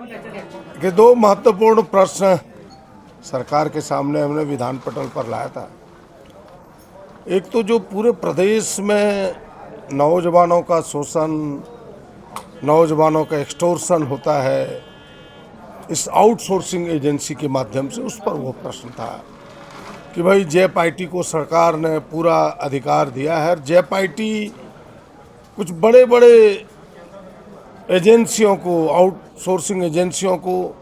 कि दो महत्वपूर्ण प्रश्न सरकार के सामने हमने विधान पटल पर लाया था। एक तो जो पूरे प्रदेश में नौजवानों का शोषण, नौजवानों का एक्सटॉर्शन होता है इस आउटसोर्सिंग एजेंसी के माध्यम से, उस पर वो प्रश्न था कि भाई जेपीआईटी को सरकार ने पूरा अधिकार दिया है। जेपीआईटी कुछ बड़े बड़े एजेंसियों को, आउटसोर्सिंग एजेंसियों को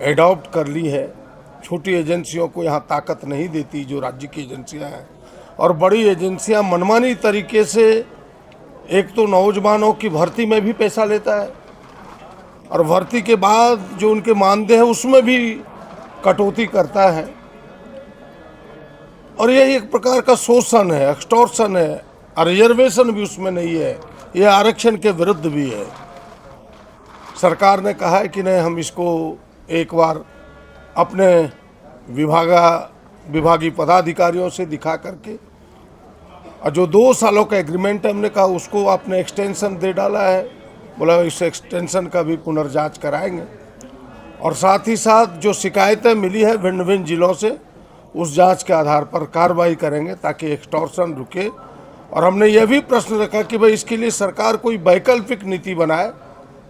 एडॉप्ट कर ली है। छोटी एजेंसियों को यहाँ ताकत नहीं देती जो राज्य की एजेंसियाँ हैं, और बड़ी एजेंसियाँ मनमानी तरीके से एक तो नौजवानों की भर्ती में भी पैसा लेता है और भर्ती के बाद जो उनके मानदेय है उसमें भी कटौती करता है, और यह एक प्रकार का शोषण है, एक्सटॉर्शन है। और रिजर्वेशन भी उसमें नहीं है, यह आरक्षण के विरुद्ध भी है। सरकार ने कहा है कि नहीं, हम इसको एक बार अपने विभागीय पदाधिकारियों से दिखा करके, और जो 2 सालों का एग्रीमेंट है हमने कहा उसको आपने एक्सटेंशन दे डाला है, बोला इस एक्सटेंशन का भी पुनर्जांच कराएंगे। और साथ ही साथ जो शिकायतें मिली है भिन्न भिन्न जिलों से, उस जांच के आधार पर कार्रवाई करेंगे ताकि एक्सटॉर्शन रुके। और हमने यह भी प्रश्न रखा कि भाई इसके लिए सरकार कोई वैकल्पिक नीति बनाए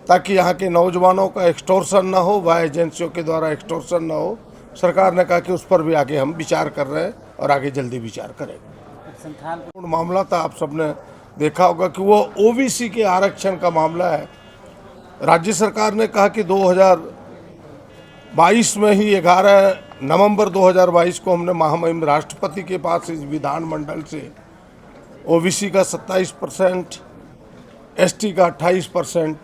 ताकि यहाँ के नौजवानों का एक्सटॉर्शन ना हो, वह एजेंसियों के द्वारा एक्सटॉर्शन ना हो। सरकार ने कहा कि उस पर भी आगे हम विचार कर रहे हैं और आगे जल्दी विचार करेंगे। मामला था, आप सबने देखा होगा कि वो ओबीसी के आरक्षण का मामला है। राज्य सरकार ने कहा कि 2022 में ही 11 नवंबर 2022 को हमने महामहिम राष्ट्रपति के पास इस विधानमंडल से ओबीसी का 27%, एसटी का 28%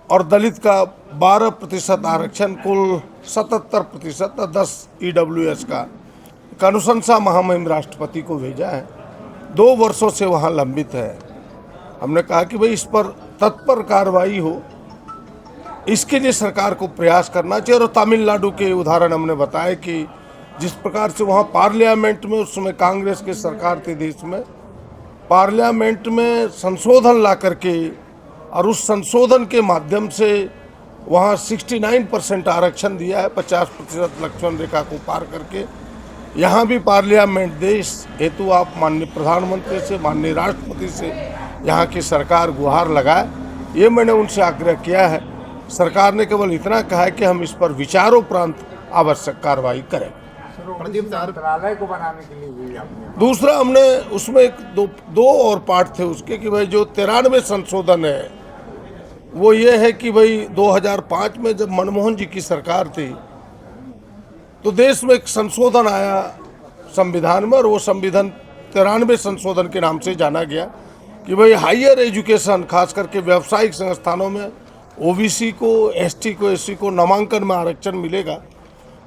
और दलित का 12% आरक्षण, कुल 77% और 10 ईडब्ल्यूएस का अनुशंसा महामहिम राष्ट्रपति को भेजा है। 2 वर्षों से वहाँ लंबित है। हमने कहा कि भाई इस पर तत्पर कार्रवाई हो, इसके लिए सरकार को प्रयास करना चाहिए। और तमिलनाडु के उदाहरण हमने बताए कि जिस प्रकार से वहाँ पार्लियामेंट में, उस समय कांग्रेस की सरकार थी देश में, पार्लियामेंट में संशोधन ला करके और उस संशोधन के माध्यम से वहाँ 69% आरक्षण दिया है, 50% लक्ष्मण रेखा को पार करके। यहाँ भी पार्लियामेंट देश हेतु आप माननीय प्रधानमंत्री से, माननीय राष्ट्रपति से यहाँ की सरकार गुहार लगाए, ये मैंने उनसे आग्रह किया है। सरकार ने केवल इतना कहा है कि हम इस पर विचारोपरांत आवश्यक कार्रवाई करें। मंत्रालय को बनाने के लिए भी दूसरा हमने उसमें दो और पार्ट थे उसके कि भाई जो 93 संशोधन है वो ये है कि भाई 2005 में जब मनमोहन जी की सरकार थी तो देश में एक संशोधन आया संविधान में, और वो संविधान 93 संशोधन के नाम से जाना गया कि भाई हायर एजुकेशन, खास करके व्यावसायिक संस्थानों में ओबीसी को, एसटी को, एससी को नामांकन में आरक्षण मिलेगा।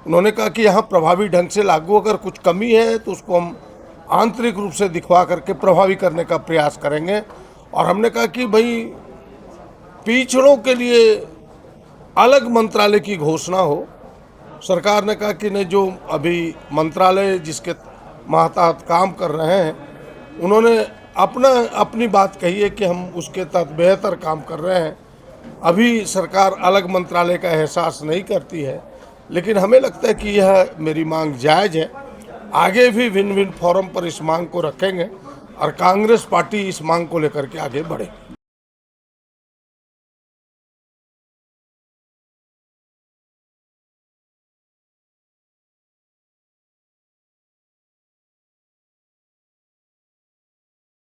उन्होंने कहा कि यहाँ प्रभावी ढंग से लागू, अगर कुछ कमी है तो उसको हम आंतरिक रूप से दिखवा करके प्रभावी करने का प्रयास करेंगे। और हमने कहा कि भाई पिछड़ों के लिए अलग मंत्रालय की घोषणा हो। सरकार ने कहा कि नहीं, जो अभी मंत्रालय जिसके मातहत काम कर रहे हैं उन्होंने अपनी बात कही है कि हम उसके तहत बेहतर काम कर रहे हैं। अभी सरकार अलग मंत्रालय का एहसास नहीं करती है, लेकिन हमें लगता है कि यह मेरी मांग जायज़ है। आगे भी विन विन फोरम पर इस मांग को रखेंगे और कांग्रेस पार्टी इस मांग को लेकर के आगे बढ़ेगी।